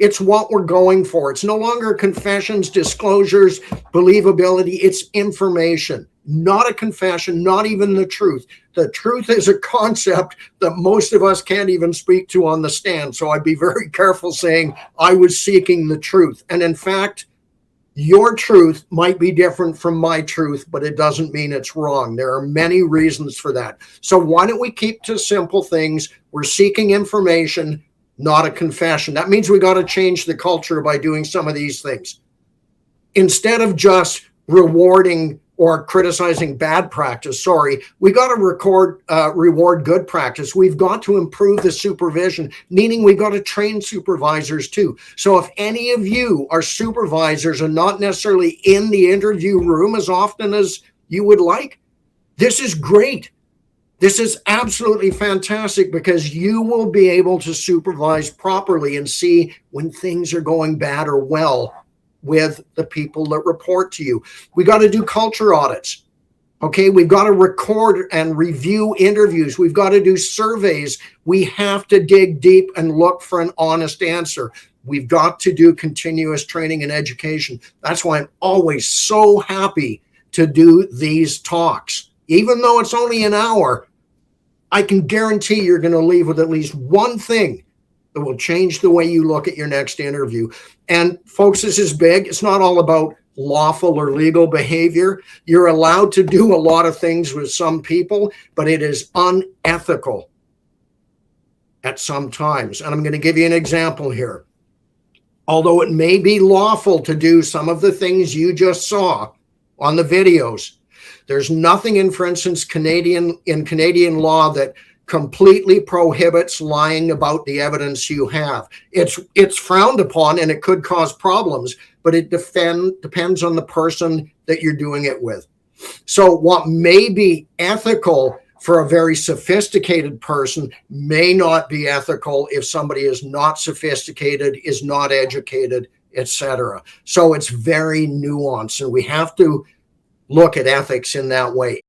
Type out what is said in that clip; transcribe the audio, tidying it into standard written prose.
It's what we're going for. It's no longer confessions, disclosures, believability. It's information, not a confession, not even the truth. The truth is a concept that most of us can't even speak to on the stand. So I'd be very careful saying I was seeking the truth. And in fact, your truth might be different from my truth, but it doesn't mean it's wrong. There are many reasons for that. So why don't we keep to simple things? We're seeking information, not a confession. That means we got to change the culture by doing some of these things. Instead of just rewarding or criticizing bad practice, we got to reward good practice. We've got to improve the supervision, meaning we got to train supervisors too. So if any of you are supervisors and not necessarily in the interview room as often as you would like, this is great. This is absolutely fantastic because you will be able to supervise properly and see when things are going bad or well with the people that report to you. We got to do culture audits. Okay, we've got to record and review interviews. We've got to do surveys. We have to dig deep and look for an honest answer. We've got to do continuous training and education. That's why I'm always so happy to do these talks. Even though it's only an hour, I can guarantee you're going to leave with at least one thing that will change the way you look at your next interview. And folks, this is big. It's not all about lawful or legal behavior. You're allowed to do a lot of things with some people, but it is unethical at some times. And I'm going to give you an example here. Although it may be lawful to do some of the things you just saw on the videos, there's nothing in, for instance, Canadian law that completely prohibits lying about the evidence you have. It's frowned upon and it could cause problems, but it depends on the person that you're doing it with. So what may be ethical for a very sophisticated person may not be ethical if somebody is not sophisticated, is not educated, etc. So it's very nuanced, and we have to look at ethics in that way.